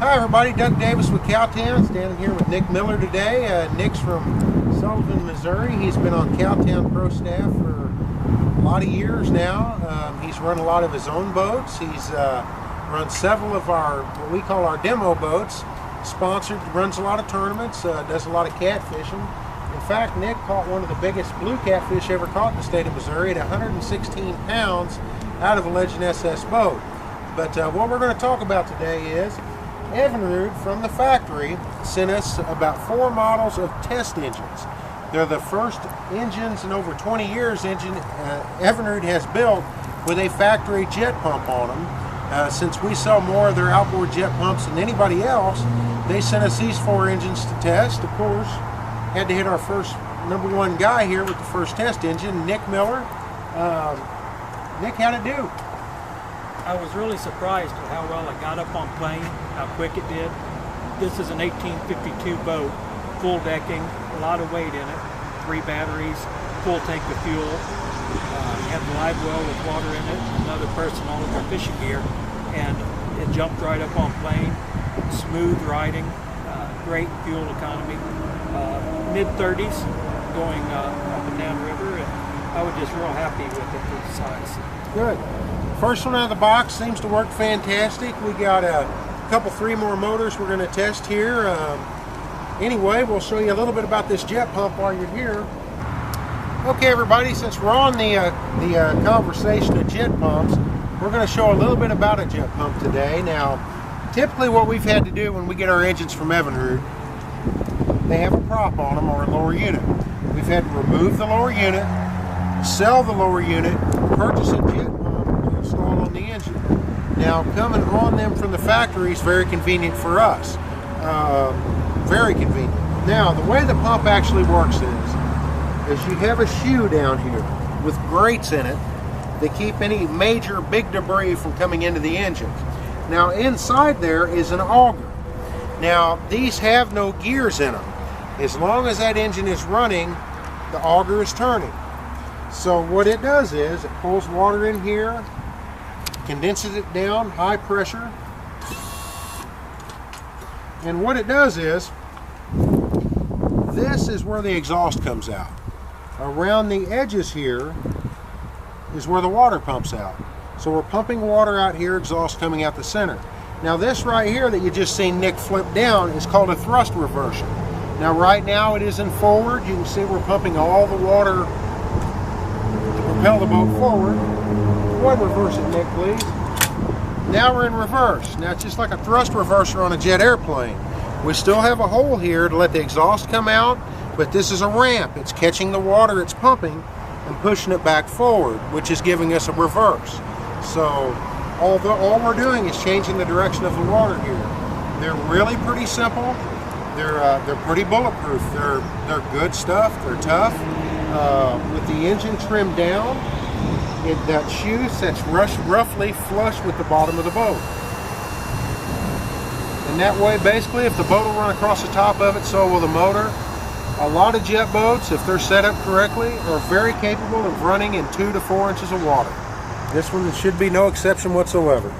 Hi everybody, Doug Davis with Cowtown, standing here with Nick Miller today. Nick's from Sullivan, Missouri. He's been on Cowtown Pro staff for a lot of years now. He's run a lot of his own boats. He's run several of our, what we call our demo boats, sponsored, runs a lot of tournaments, does a lot of catfishing. In fact, Nick caught one of the biggest blue catfish ever caught in the state of Missouri at 116 pounds out of a Legend SS boat. But what we're going to talk about today is Evinrude from the factory sent us about 4 models of test engines. They're the first engines in over 20 years Evinrude has built with a factory jet pump on them. Since we sell more of their outboard jet pumps than anybody else, they sent us these 4 engines to test. Of course, had to hit our first #1 guy here with the first test engine, Nick Miller. Nick, how'd it do? I was really surprised at how well it got up on plane, how quick it did. This is an 1852 boat, full decking, a lot of weight in it, 3 batteries, full tank of fuel. You have the live well with water in it, another person, all of their fishing gear, and it jumped right up on plane. Smooth riding, great fuel economy, mid-30s going up and down river, and I was just real happy with it for the size. Good. First one out of the box seems to work fantastic. We got a couple, 3 more motors we're going to test here. Anyway, we'll show you a little bit about this jet pump while you're here. Okay, everybody, since we're on the conversation of jet pumps, we're going to show a little bit about a jet pump today. Now, typically what we've had to do when we get our engines from Evinrude, they have a prop on them or a lower unit. We've had to remove the lower unit, sell the lower unit, purchase a jet pump to install on the engine. Now, coming on them from the factory is very convenient for us. Very convenient. Now, the way the pump actually works is you have a shoe down here with grates in it that keep any major big debris from coming into the engine. Now, inside there is an auger. Now, these have no gears in them. As long as that engine is running, the auger is turning. So what it does is it pulls water in here, condenses it down, high pressure, and what it does is, this is where the exhaust comes out. Around the edges here is where the water pumps out. So we're pumping water out here, exhaust coming out the center. Now this right here that you just seen Nick flip down is called a thrust reverser. Now right now it is in forward. You can see we're pumping all the water to propel the boat forward. Go ahead and reverse it, Nick, please. Now we're in reverse. Now it's just like a thrust reverser on a jet airplane. We still have a hole here to let the exhaust come out, but this is a ramp. It's catching the water it's pumping and pushing it back forward, which is giving us a reverse. So all we're doing is changing the direction of the water here. They're really pretty simple. They're pretty bulletproof. They're good stuff. They're tough. With the engine trimmed down, that shoe sits roughly flush with the bottom of the boat. And that way, basically, if the boat will run across the top of it, so will the motor. A lot of jet boats, if they're set up correctly, are very capable of running in 2 to 4 inches of water. This one should be no exception whatsoever.